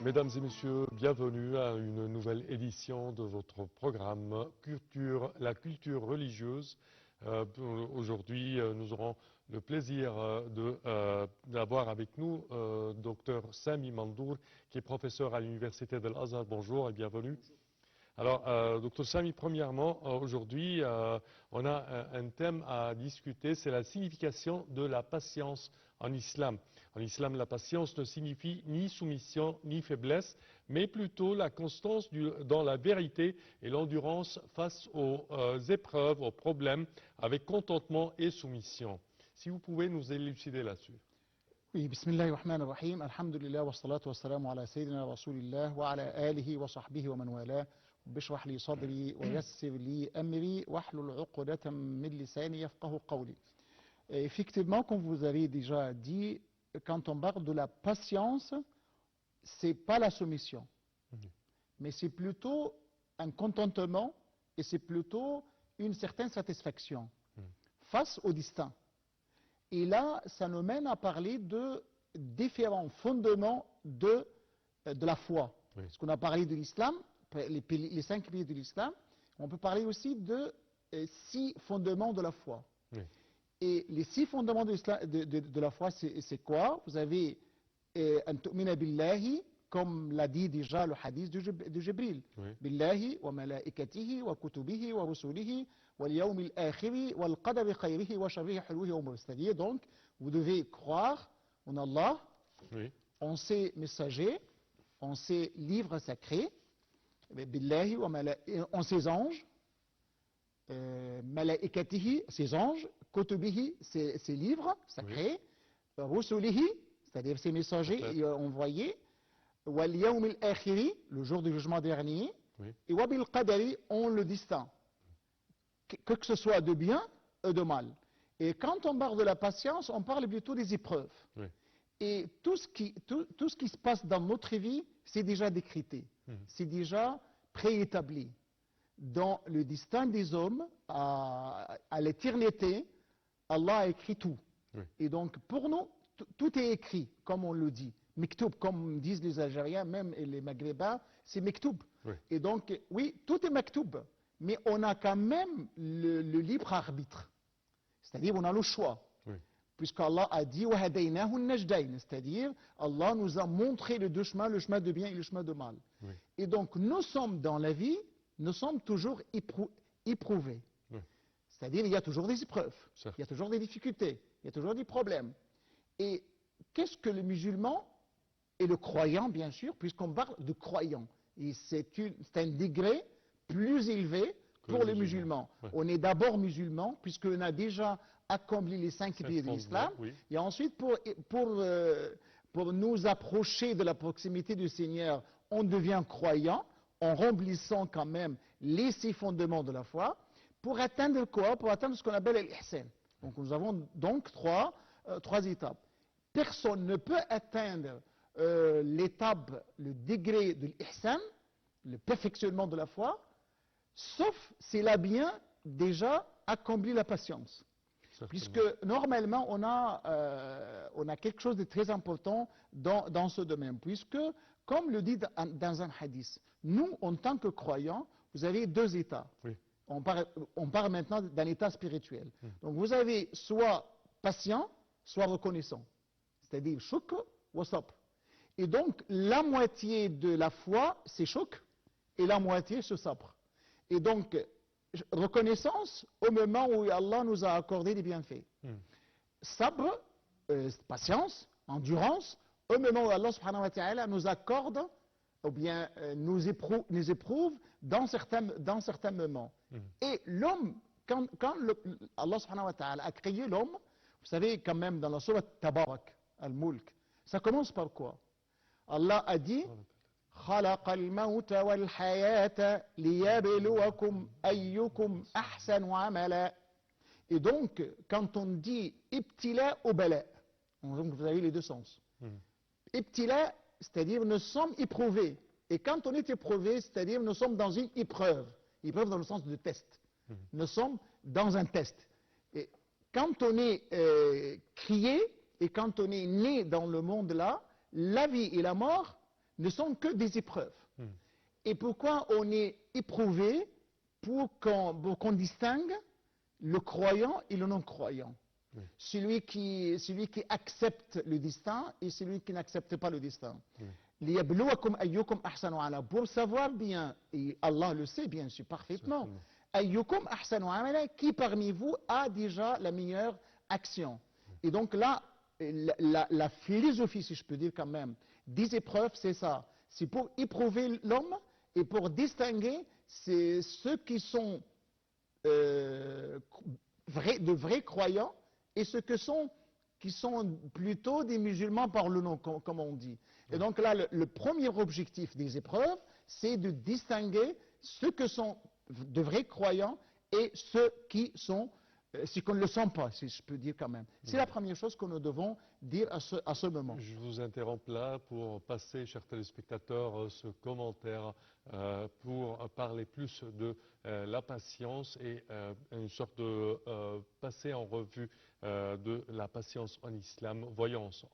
Mesdames et messieurs, bienvenue à une nouvelle édition de votre programme La culture religieuse. Aujourd'hui, nous aurons le plaisir d'avoir avec nous Dr Sami Mandour, qui est professeur à l'Université de l'Azhar. Bonjour et bienvenue. Alors, Dr Sami, premièrement, aujourd'hui, on a un thème à discuter, c'est la signification de la patience en islam. En islam, la patience ne signifie ni soumission ni faiblesse, mais plutôt la constance dans la vérité et l'endurance face aux épreuves, aux problèmes, avec contentement et soumission. Si vous pouvez nous élucider là-dessus. Oui, bismillahir rahmanir rahim, alhamdulillah wa salatu wa salamu ala sayyidina rasulillah wa ala alihi wa sahbihi wa man wala. باشرح لي صدري ويسر لي أمري واحلل عقدة من لساني يفقه قولي. Effectivement, comme vous avez déjà dit, quand on parle de la patience, c'est pas la soumission, mais c'est plutôt un contentement et c'est plutôt une certaine satisfaction face au destin. Et là, ça nous mène à parler de différents fondements de la foi. Parce qu'on a parlé de l'islam, les 5 piliers de l'islam, on peut parler aussi de 6 fondements de la foi. Oui. Et les 6 fondements de la foi, c'est quoi? Vous avez an tu'mina billahi, comme l'a dit déjà le hadith de Jibril. Billahi wa malaikatihi wa kutubihi wa rusulihi wal yawmil akhiri wal qadari khayrihi wa sharrihi hulwihi wa murrihi. C'est-à-dire, donc, vous devez croire en Allah, en ses messagers, en ses livres sacrés, billahi wa en ses anges, malaikatihi, ses anges, kutubihi, ses livres sacrés, rusulihi, c'est-à-dire ses messagers envoyés, wal yawmil akhiri, le jour du jugement dernier, et wa bil qadari, on le distingue, que ce soit de bien ou de mal. Et quand on parle de la patience, on parle plutôt des épreuves. Et tout ce qui se passe dans notre vie, c'est déjà décrété. C'est déjà préétabli. Dans le destin des hommes, à l'éternité, Allah a écrit tout. Et donc, pour nous, tout est écrit, comme on le dit. Mektoub, comme disent les Algériens, même et les Maghrébins, c'est Mektoub. Et donc, oui, tout est Mektoub. Mais on a quand même le libre arbitre. C'est-à-dire, on a le choix. Puisqu'Allah a dit c'est-à-dire Allah nous a montré les deux chemins, le chemin de bien et le chemin de mal. Et donc nous sommes dans la vie, nous sommes toujours éprouvés. C'est-à-dire il y a toujours des épreuves, il y a toujours des difficultés, il y a toujours des problèmes. Et qu'est-ce que le musulman et le croyant, bien sûr, puisqu'on parle de croyant, et c'est un degré plus élevé pour les musulmans. On est d'abord musulman, puisqu'on a déjà accompli les 5 piliers de l'islam. Et ensuite, pour nous approcher de la proximité du Seigneur, on devient croyant, en remplissant quand même les 6 fondements de la foi, pour atteindre quoi? Pour atteindre ce qu'on appelle l'ihsan. Donc nous avons donc 3 étapes. Personne ne peut atteindre l'étape, le degré de l'ihsan, le perfectionnement de la foi, sauf s'il a bien déjà accompli la patience. Puisque normalement, on a quelque chose de très important dans ce domaine. Puisque, comme le dit dans un hadith, nous, en tant que croyants, vous avez 2 états. On parle maintenant d'un état spirituel. Donc vous avez soit patient, soit reconnaissant. C'est-à-dire shukr wa sabr. Et donc, la moitié de la foi, c'est shukr, et la moitié, c'est sabr. Et donc, reconnaissance au moment où Allah nous a accordé des bienfaits. Sabr, patience, endurance, au moment où Allah subhanahu wa ta'ala nous accorde, ou bien nous éprouve dans certains moments. Et l'homme, quand Allah subhanahu wa ta'ala a créé l'homme, vous savez quand même dans la sourate Tabarak, Al-Mulk, ça commence par quoi? Allah a dit خلق الموت والحياة ليبلوكم أيكم أحسن عملا. Et donc, quand on dit ibtila ou bala, donc vous avez les 2 sens. Ibtila, c'est-à-dire nous sommes éprouvés. Et quand on est éprouvé, c'est-à-dire nous sommes dans une épreuve. Épreuve dans le sens de test. Nous sommes dans un test. Et quand on est crié et quand on est né dans le monde là, la vie et la mort ne sont que des épreuves. Mm. Et pourquoi on est éprouvé? Pour qu'on distingue le croyant et le non-croyant. Oui. Celui qui accepte le destin et celui qui n'accepte pas le destin. Oui. لِيَبْلُوَكُمْ أَيُّكُمْ أَحْسَنُ عَمَلًا. Pour savoir bien, et Allah le sait bien sûr parfaitement, أَيُّكُمْ أَحْسَنُ عَمَلًا, qui parmi vous a déjà la meilleure action. Et donc là, la philosophie, si je peux dire quand même, des épreuves, c'est ça. C'est pour éprouver l'homme et pour distinguer ceux qui sont de vrais croyants et ceux qui sont plutôt des musulmans par le nom, comme on dit. Et donc là, le premier objectif des épreuves, c'est de distinguer ceux qui sont de vrais croyants et ceux qui sont, ceux qui ne le sont pas, si je peux dire quand même. C'est la première chose que nous devons dire à ce moment. Je vous interromps là pour passer, chers téléspectateurs, ce commentaire pour parler plus de la patience et une sorte de passer en revue de la patience en islam. Voyons ensemble.